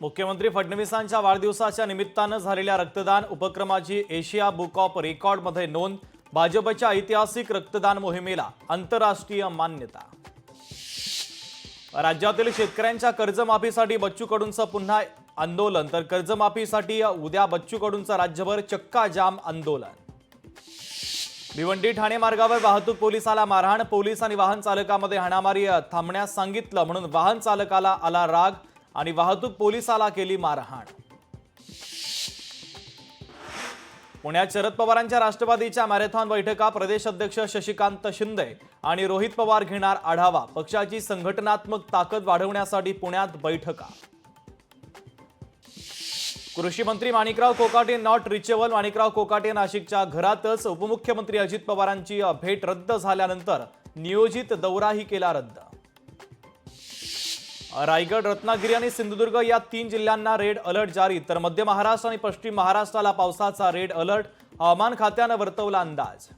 मुख्यमंत्री फडणवीसांच्या वाढदिवसाच्या निमित्तानं झालेल्या रक्तदान उपक्रमाची एशिया बुक ऑफ रेकॉर्डमध्ये नोंद। भाजपच्या ऐतिहासिक रक्तदान मोहिमेला आंतरराष्ट्रीय मान्यता। राज्यातील शेतकऱ्यांच्या कर्जमाफीसाठी बच्चू कडूंचं पुन्हा आंदोलन, तर कर्जमाफीसाठी उद्या बच्चू कडूंचं राज्यभर चक्का जाम आंदोलन। भिवंडी ठाणे मार्गावर वाहतूक पोलिसाला मारहाण, पोलीस आणि वाहन चालकामध्ये हाणामारी थांबण्यास सांगितलं म्हणून वाहन चालकाला आला राग आणि वाहतूक पोलिसाला केली मारहाण। पुण्यात शरद पवारांच्या राष्ट्रवादीच्या मॅरेथॉन बैठका, प्रदेश अध्यक्ष शशिकांत शिंदे आणि रोहित पवार घेणार आढावा। पक्षाची संघटनात्मक ताकद वाढवण्यासाठी पुण्यात बैठका। कृषी मंत्री माणिकराव कोकाटे नॉट रिचेबल, माणिकराव कोकाटे नाशिकच्या घरातच। उपमुख्यमंत्री अजित पवारांची भेट रद्द झाल्यानंतर नियोजित दौराही केला रद्द। रायगड, रत्नागिरी आणि सिंधुदुर्ग या 3 जिल्ह्यांना रेड अलर्ट जारी, तर मध्य महाराष्ट्र आणि पश्चिम महाराष्ट्राला पावसाचा रेड अलर्ट। हवामान खात्याने वर्तवला अंदाज।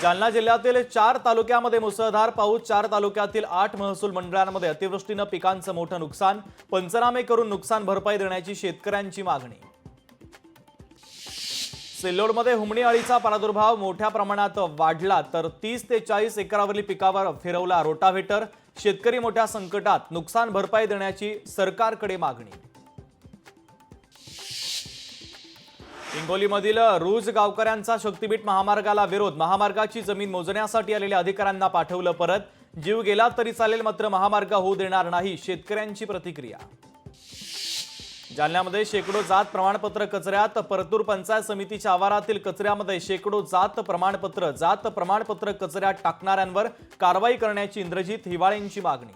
जालना जिल्ह्यातील 4 तालुक्यांमध्ये मुसळधार पाऊस, 4 तालुक्यातील 8 महसूल मंडळांमध्ये अतिवृष्टीने पिकांचं मोठं नुकसान। पंचनामे करून नुकसान भरपाई देण्याची शेतकऱ्यांची मागणी। सिल्लोडमध्ये हुमणी अळीचा प्रादुर्भाव मोठ्या प्रमाणात वाढला, तर 30 ते 40 एकरावरील पिकावर फिरवला रोटाव्हेटर। शेतकरी मोठ्या संकटात, नुकसान भरपाई देण्याची सरकारकडे मागणी। हिंगोलीमधील रूज गावकऱ्यांचा शक्तीपीठ महामार्गाला विरोध, महामार्गाची जमीन मोजण्यासाठी आलेल्या अधिकाऱ्यांना पाठवलं परत। जीव गेला तरी चालेल, मात्र महामार्ग होऊ देणार नाही, शेतकऱ्यांची प्रतिक्रिया। जालन्यामध्ये शेकडो जात प्रमाणपत्र कचऱ्यात, परतूर पंचायत समितीच्या आवारातील कचऱ्यामध्ये शेकडो जात प्रमाणपत्र कचऱ्यात टाकणाऱ्यांवर कारवाई करण्याची इंद्रजित हिवाळेंची मागणी।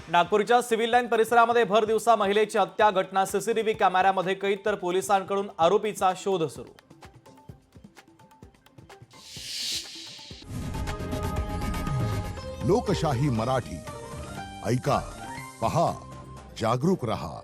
नागपूरच्या सिव्हिल लाईन परिसरामध्ये भर दिवसा महिलेची हत्या, घटना सीसीटीव्ही कॅमेऱ्यामध्ये कैद, तर पोलिसांकडून आरोपीचा शोध सुरू। लोकशाही मराठी ऐका, पहा, जागरूक रहा।